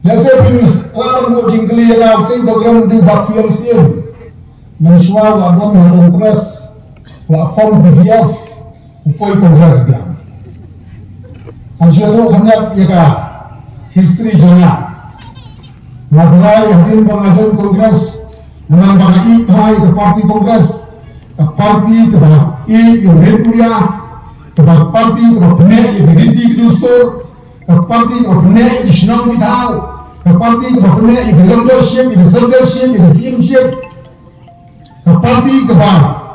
Biasa pun lapan buat jingkeli yang kau background di bakian siam. Mensuah lawan kongres, platform PDF, upoi kongres biang. Anjir tu hendak ia history jona. Maklai yang pengajian kongres, menang bagi hai ke parti kongres, ke parti ke yang Republika, ke parti ke benek yang berhenti kedustur, ke parti ke benek yang senang ditau, ke parti ke benek yang leadership, yang leadership, yang teamship, ke parti ke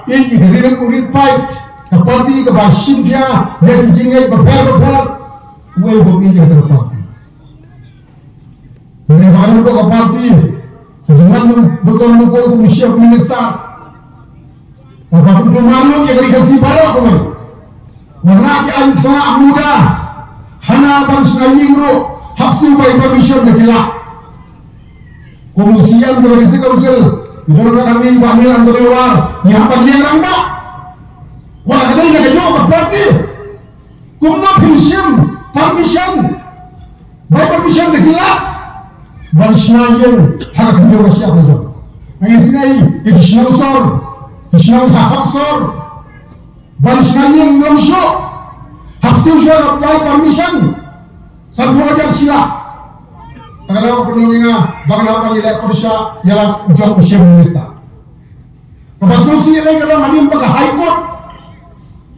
yang berhenti fight, ke parti ke Simpia, yang jingai berper, gue bagi dia terparti. Mereka ke parti, jangan betul-betul komisi minister. Apapun kemalu yang dikasih baru kau. Warna anta muda, hana bangsa yingro, hafsu by permission dekila. Komisi yang berisi kaunsel, itu kami wanita anterior, yang apa dia ramba? Warna kita ini kerja ke parti, kumno permission, by permission dekila. Bangsa yang hak dia siapa tu? Mengisai itu snowsor, snow haksor, bangsa yang langsung hafsu sudah apply permission, satu ajar sila. Kalau penunggunya, bagaimana nilai kursa yang jauh usia minister. Kepasusi lagi kalau hadim pakai high court,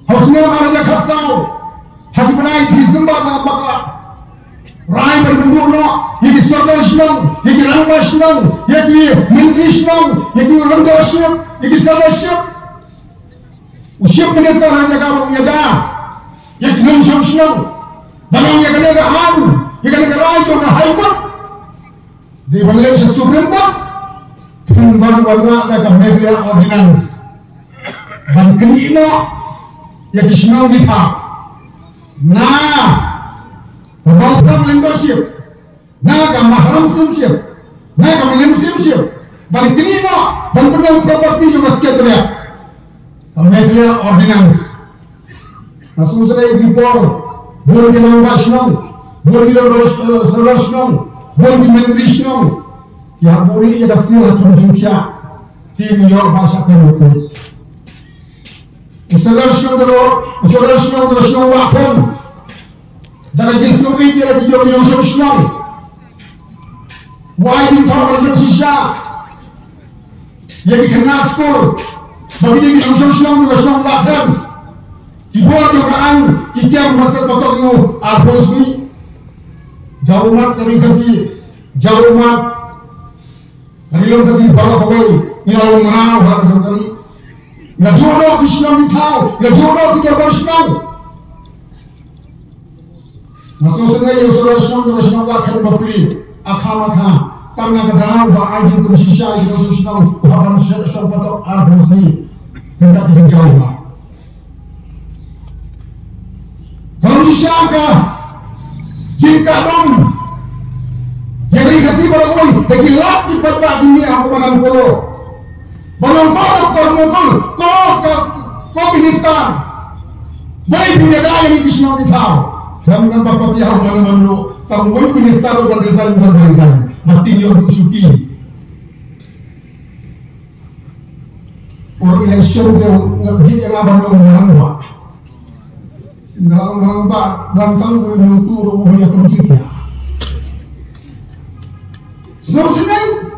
harusnya ada kasau, hati penai Desember dengan bakal. Rai berbentuk yang disorder senang, yang dirambah senang, yang menteri senang, yang dirambah siap, yang disorder siap. Usiap minister hanya kamu yang dah, yang dilangsung senang, barang yang kena kehan, yang kena rai juga haikut. Di Malaysia Supreme Court, baru warna ke media ordinance. Bangkeli ino, yang disenang kita. Nah. Mahram leadership, naga mahram simship, naga mahram simship. Balik ini no, dan pernah properti juga sekian dia. Media ordinance. Masuk saya report, boleh di nasional, boleh di nasional, boleh di nasional. Ya boleh ia dah siap tunjuknya tim yor bahasa terukut. Nasional wapun. Dalam jenis ini dia lagi jauh yang senang. Wajib tahu orang Indonesia yang dikenal skor, bagi dia yang senang juga senang bahkan. Dibuat orang ikan masa potong itu arus ni jauh mat kami kasih jauh mat kami kasih bawa kawai yang menang harga kami. Nggak jodoh Islam tahu, nggak jodoh tidak berislam. Masuk sengaja usaha Islam akan berpilih akal tangan kedalam bahaya bersisa itu Islam bahkan sesuatu arus ni hendak dijauh. Kalau siapa jika dong yang dikasih berkoi tegilap di peta dunia aku makan polo balon kormukul kau minister baik dunia daya ini Islam tahu. Dan bapak pihak mana-mana tahu minister bukan resign mati dia suki orang election dia ngerti yang abang orang buat dalam bantang gue menutur rumahnya penjiknya senang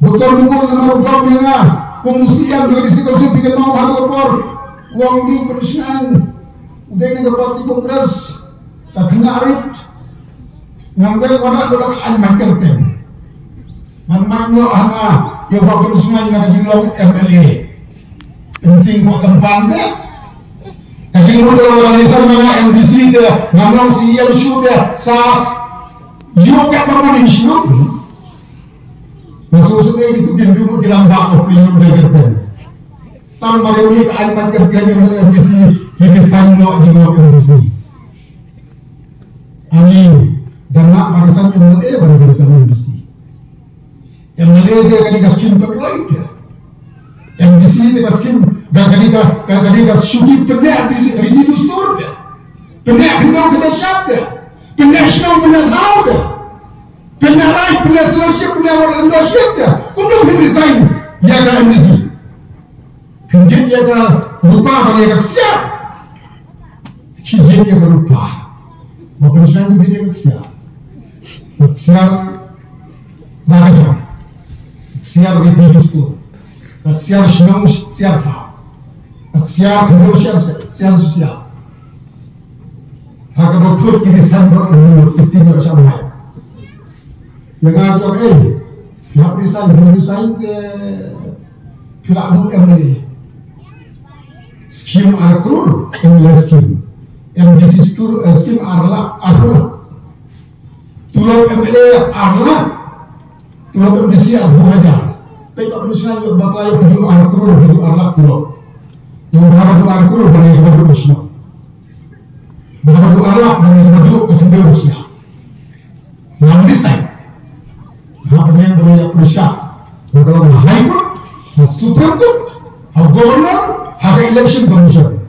dokter bukul nama ugamnya pengusian juga disikusi tidak mau berkor uang di perusahaan udah ini keparti kongres tak kena arit ngambil wadah doang alman kertem manmangnya hana ya bapak perusahaan yang jilong MLA penting kok kembang dia kajing udah orang Indonesia mana MDC dia ngambil CLC dia sa juga permanen sih masuk sungai itu dulu di lambak opini berkertem tahun baru ini alman kertemnya oleh MDC kita sanggup jiwa kondisi. Amin. Dan nak barisan MLA baru barisan MDC. MLA dia kali kasih terbaik dia. MDC dia kasih kali kasih syukur penuh di dustur dia. Penuh kenal kita siap dia. Penuh senang penuh tahu dia. penyarai penyaselesip penyawaran leadership ya kumno resign ya ga MDC pinjit ya ga rupa bagi ya siap kijit ya ga rupa maupun saya itu dia siap raja siap itu siap senang siap siap kemudian siap sosial hak dokter kini sambil itu bersama yang ada nak resign ke pelaku MLA skim arkur MLA skim MDC skim arla tulok MLA arla tulok MDC arbu aja tapi tak misalnya yang bakal yang hidup arkur hidup arla tulok yang hidup arkur bagi hidup Islam hidup arla bagi hidup Indonesia yang resign apa yang banyak perusahaan dalam High Court, Supreme Court, Governor, hak election commission,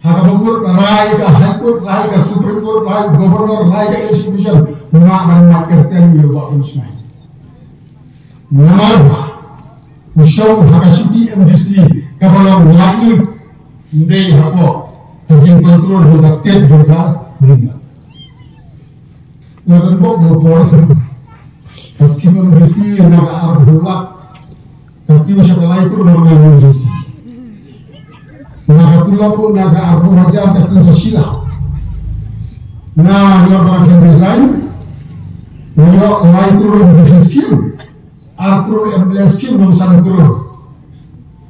hak Governor, Rai ke High Court, Rai ke Supreme Court, Rai Governor, Rai ke election commission, mengamalkan kerjaan yang buat perusahaan. Nomor 2, usung hak suci MDC kalau lagi dari apa terjun kontrol dari state juga beringat. Lalu bopor meskipun berisi naga arhulak tapi usia kelai pun normal berisi naga tulak pun naga arhu raja dan sosial nah yang akan resign yang lain pun berisi skill arhu MLA skill belum sana kurun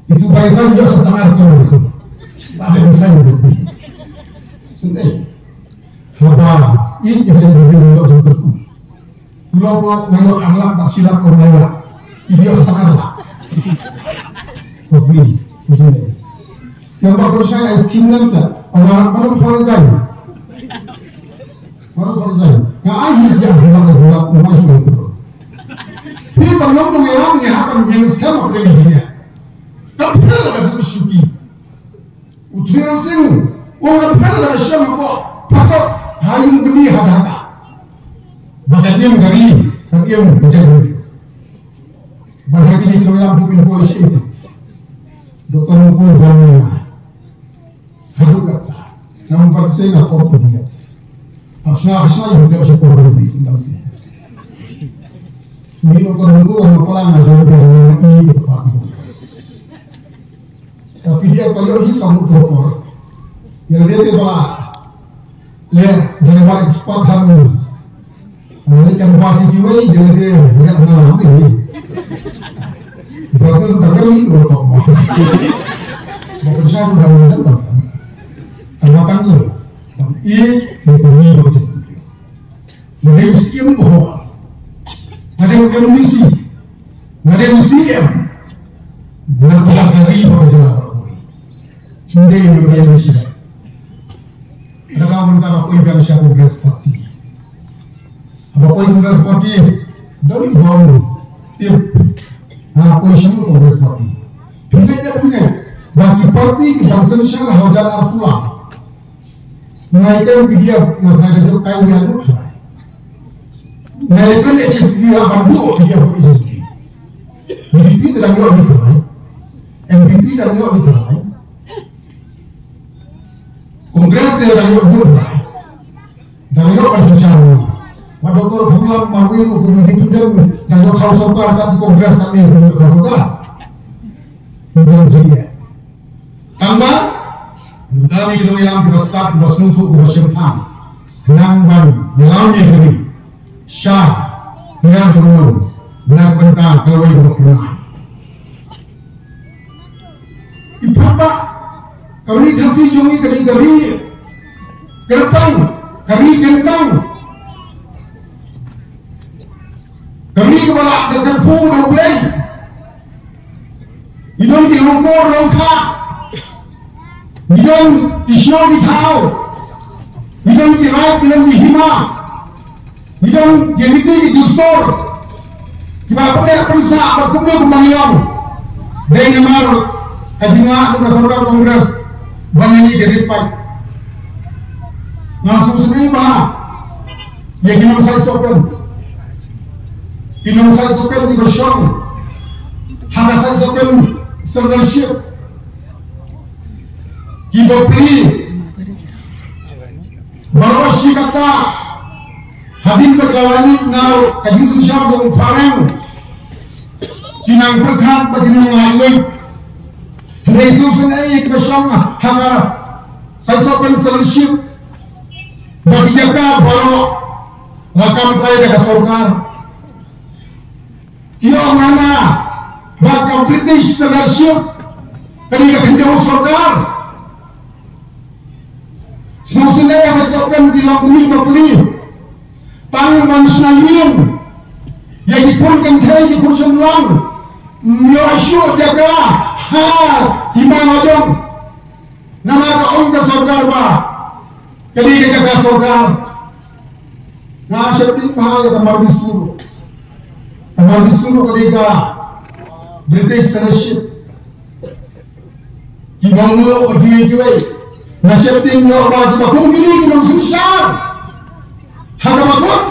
itu barisan juga setengah kurun ada resign lebih sendiri apa ini yang lebih untuk berkumpul kalau buat ngayok anak tak silap kau ngayok dia setengah lah kopi sesuai yang bakal saya skim namsa orang mana resign nggak akhir sih orang buat rumah sudah itu ini bangun mengelangnya akan yang sekarang apa lagi dia tapi kalau ada usuki utiran sing orang kalau ada siapa kok patut hayung beli hadapan bahkan dia dari tapi yang menjadi bahkan dia tidak mampu polisi itu dokter hukum banyak haduh kata namun pada saya nggak fokus dia asal yang tidak bisa korban itu nggak sih ini dokter hukum orang kepala ngajar dari ini tapi dia kalau hisap dokter yang dia tiba lihat dia buat ekspor hamil ini kan pasti juga ini dia lihat nama ini berasal dari ini loh mau saya sudah mendengar awakan itu ini ini betul ada usia bohong ada kondisi ada usia benar belas hari berjalan ini yang usia ada kawan antara kau yang siapa berespati apa kau yang berespati dari bawah tip nah kau siapa kau berespati punya bagi parti kebangsaan syarah hawjal arfulah menaikkan video masalah itu kayu yang lupa menaikkan HSP 80 dia HSP BDP dalam yuk itu MVP dalam yuk itu Kongres dalam yuk itu dalam yuk persosial Dr. Fulam Marwir hukum itu dan yuk House of Cards di Kongres kami hukum House of Cards belum jadi tambah kami kita ilang kita start bersentuh bersempan nangban dalam negeri syah dengan semua benar bentang kalau itu berkenaan ibadah kami kasih jongi kami gerbang kami gentang kami kepala tergerpu doblei idong di hongkor rongka idong di syong di tau idong di raik idong di hima idong di niti di dustor kita boleh perisa bertemu kembalian dari nomor kajinga di masyarakat kongres bangani geripai langsung sekali bah yang kita saya sopan Pinong saya sopen di Gosyong, hanga saya sopen leadership, Kibopli, Baroshi kata, Habib berkelawani nau kajusun syabdong parang, kinang berkat baginang langit, Yesus ini Gosyong hanga saya sopen leadership, bagi jaga baro, lakam tray dekat sorgar. Yo mana bakal British leadership ketika pinjau sorgar semua saya sampaikan di langkumi bapuli tangan manusia lain yang dipunkan kaya dipun lang Yosua jaga iman ajong nama kaum ke sorgar ba ketika jaga sorgar nah seperti bahaya kamar disuruh Amar disuruh ketika British leadership Kibangulo berdiwai nasib tinggal bagi bakung gini kinong sosial hada bakut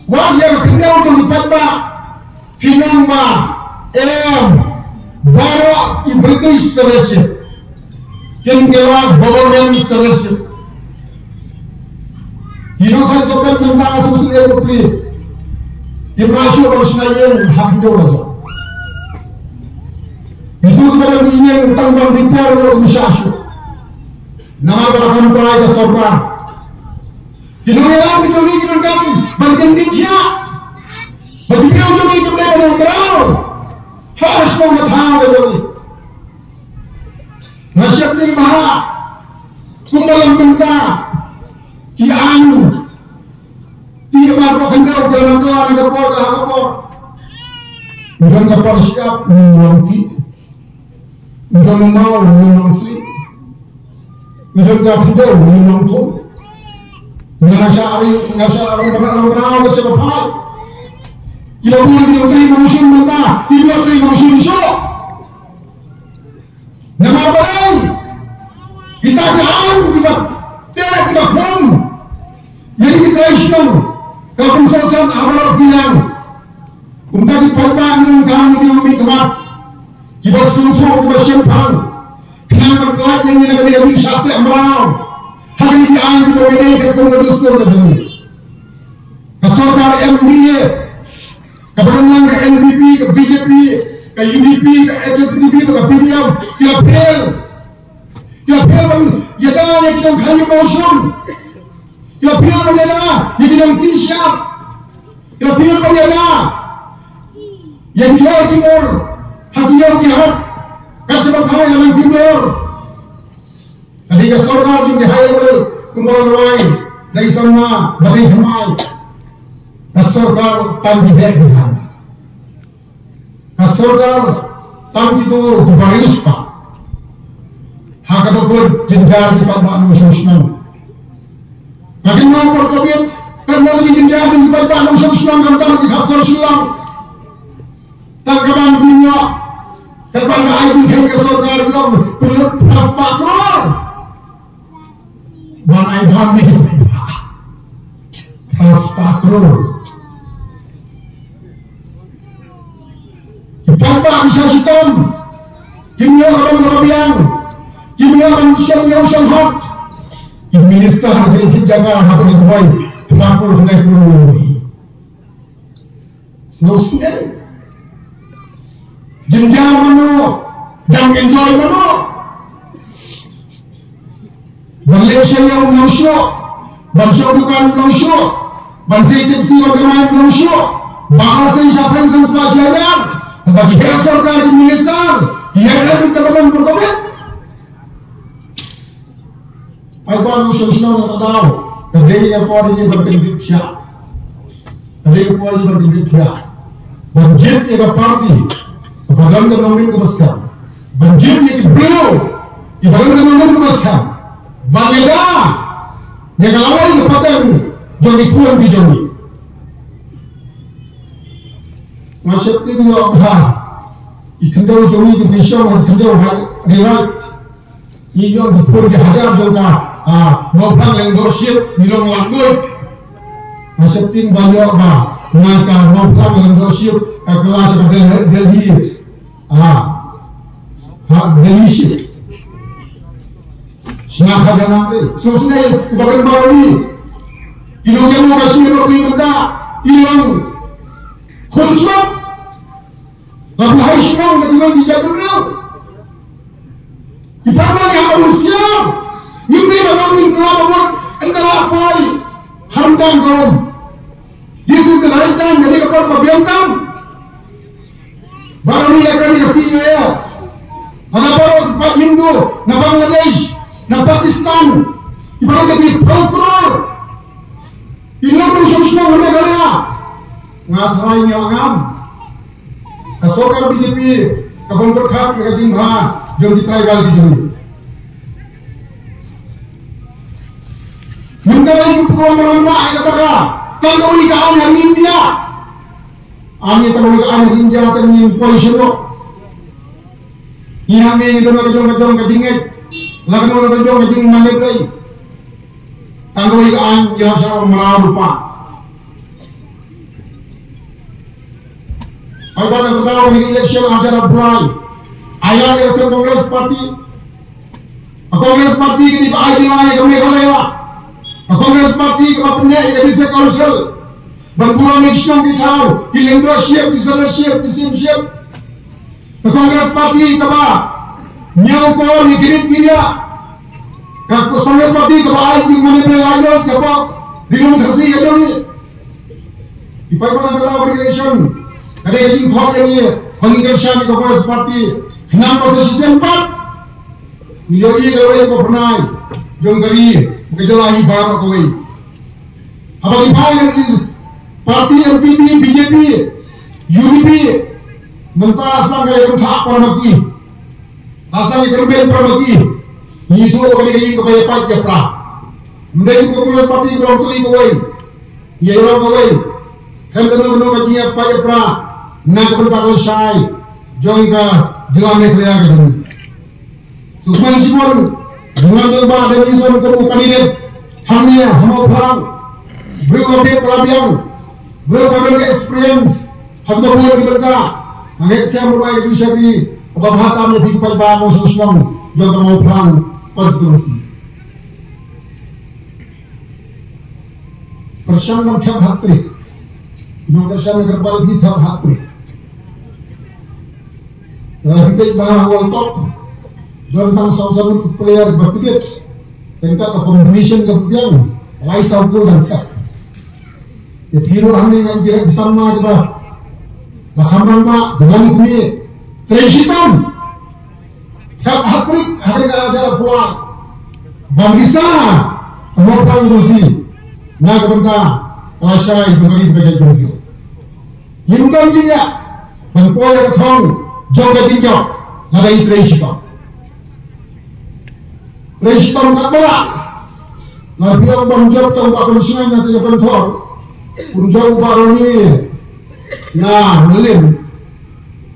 wag yang tinggal terlipat ba kinong ba baro i British leadership kingkewa government leadership kinong saya sopan tentang asal-usul bukli Dimasuk bersenayang hak itu saja. Itu kepada yang tambang dipar oleh Musyasyu. Nama belakang terai ke sorga. Kinongelang itu lagi dengan bagian dia. Bagi dia untuk itu mereka mengerau. Harus mengetah betul. Nasib ini maha. Kumbalang benda. Kianu. Dia mampu kendau dalam doa dengan kapor. Bukan kapor siap menangki, bukan mau menangki, bukan kendau menangku. Ngasa ari berang ke siapa? Kita boleh diberi manusia mentah, tidak beri manusia besar. Nama baik kita jalan kita pun jadi kita Islam. Kalau perusahaan awal bilang, untuk dipajang dengan kami di umi kemat, kita seluruh kita simpang, kenapa kelak yang ini negeri sate amrau, hari ini ang kita ini ketemu dustur lagi. Kesaudara MDA, keberangan ke NBP, ke BJP, ke UDP, ke HSDP, ke PDF, ke PL, bang, yada yang kita kayu motion. Ya biar bagaimana yang tidak siap. Ya biar bagaimana yang Jawa Timur hati Jawa Timur kasih berkaya dalam timur. Ketika sorgar juga hayal kumpulan lain dari sana dari Hamai. Sorgar tanpa dihentikan. Sorgar tanpa itu berbaris pak. Hak ataupun jenjang di Pak Nususman. Makin mau berkabin, karena lagi jenjang di Pak Nususman kantang di Hafsar Sulam. Tangkapan dunia, kepada itu hingga sorgar yang pelut pas pakrol. Banai kami pas pakrol. Ibadah bisa hitam, kimia orang Arabian. Kimia manusia yang sangat minister dari jaga hak berbuat lapor dengan kurui selesai jenjang mana dan enjoy mana Malaysia yang manusia bangsa bukan manusia bangsa tipsi bagaimana manusia bahasa siapa yang spesialan bagi dasar dari minister yang ada di kawasan berkomen. Aiban Nususman yang tahu, kerjanya Polri ini bertingkat siap, kerjanya Polri bertingkat siap. Banjir yang parti, kebagian ekonomi kebeskan, banjir yang beliau, kebagian ekonomi kebeskan, bangga, yang awal kepaten jadi kuat dijauhi. Masih tinggal bah, ikendau jauhi ke pisau, ikendau rilat, ini yang dipur dihajar juga. Ngopang yang dosyip nilong lagut masih ting banyak ba maka mempunyai leadership kelas Delhi Delhi Senang jangan sebenarnya kepada baru ini ilang yang kasih lebih benda ilang khusyuk tapi hai senang ketika dijadikan kita yang manusia ini bagaimana kenapa antara apa hamdan kaum. This is the right time jadi kapal pembiantam baru ni akan dikasih ya ada baru Pak Hindu na Bangladesh na Pakistan ibarat lagi pro ilang ng sosyo ng mga ngasaray niyo angam kasokar BJP kapag berkap kajing bha jodi tribal di jodi mentara yung pagkamarang ay kataka tanggawin ka ang India ang tanggawin ka ang India at yung polisyon mo ihangin ito na kajong kajingit lakan mo na kajong manigay tanggawin ka ang yung siya mararo pa ay ba nagkakaw ng election ada apply ayaw niya sa Congress Party ang Congress Party hindi pa ay dinay kami kalaya Congress Party kapatnya Edisa Council berbuat mixture kita di leadership di leadership di leadership Congress Party kapa nyau ko ni kirit dia Congress Party kapa ai di mana berlalu kapa di rumah kasih aja ni di payah dalam relation ada yang khot yang ni pengirsan di Congress Party kenapa sesi sempat miloi gawe ko pernah jong kali kejalahi baru koi. Apa dibayar is parti MPP, BJP, UDP, mentara asal kaya kentak permati, asal kaya kerbel permati, itu kali kaya pak jepra. Mending Congress Party belum tuli koi, ya orang koi, kan kena kajinya pak jepra, nak bertakwa say, jongka jelame kaya kedua. Susman sipun. Dengan coba dan isu untuk kandidat hamnya hamopang berubah pelabiang berubah experience hampa buat kita next time mulai itu syabi bahata lebih kepada bangun sosial yang hamopang konstitusi persamaan tiap hari Indonesia negara baru di tiap hari dalam kita bahas World Cup tentang sama-sama player bertiga tingkat combination kemudian lain sahaja dan tak ya hero hamil yang tidak bersama juga bahaman pak dengan kami terhitam tiap hari ada pulang bangsa orang Rusi nak bentar kuasa itu beri bekerja juga hingga dia berpoya thong jaga tinjau ada terhitam Presiden Kabala, nabi yang banjir tahu apa penyusunan nanti dapat thor, unjau baroni, ya melim,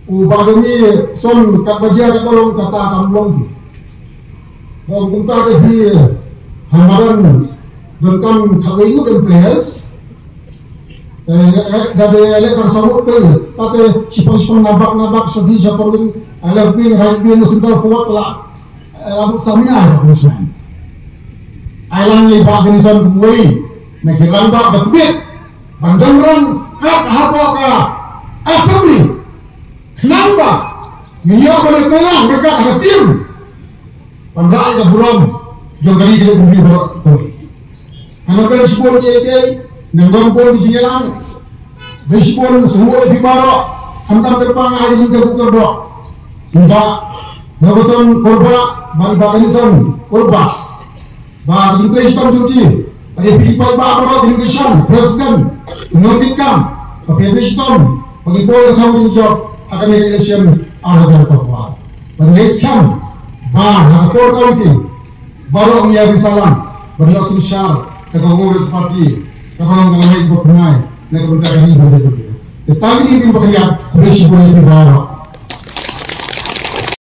baroni son kabajar kolong kata kamlong, orang kita di hamaran tentang kawayu dan players, dari elekan sabut pe, tapi sipon nabak sedih siapa pun, lebih right wing sebentar forward lah. Abu stamina Usman. Ailang ni pak genisan buai, nak kirang tak betul. Bandang kat apa ka assembly. Kenapa? Dia boleh telah mereka ada tim. Pandai ke buram, jauh kali dia bumi buat tu. Anak kali sepuluh je, nenggang pun di jalan. Sepuluh semua di barak, hantar depan aja juga bukan dok. Tidak, nagusan korban. Mari bakanisan korban, bah impression juga. Ada pipai bapak impression presiden mengajukan impression bagi boy kamu job akan election ada apa? Next time, bah nakor county baru menjadi salam beliau sosial ke Congress Party kalau mengalami berpenai nak berkata ini betul. Tetapi ini bekerja presiden di bawah.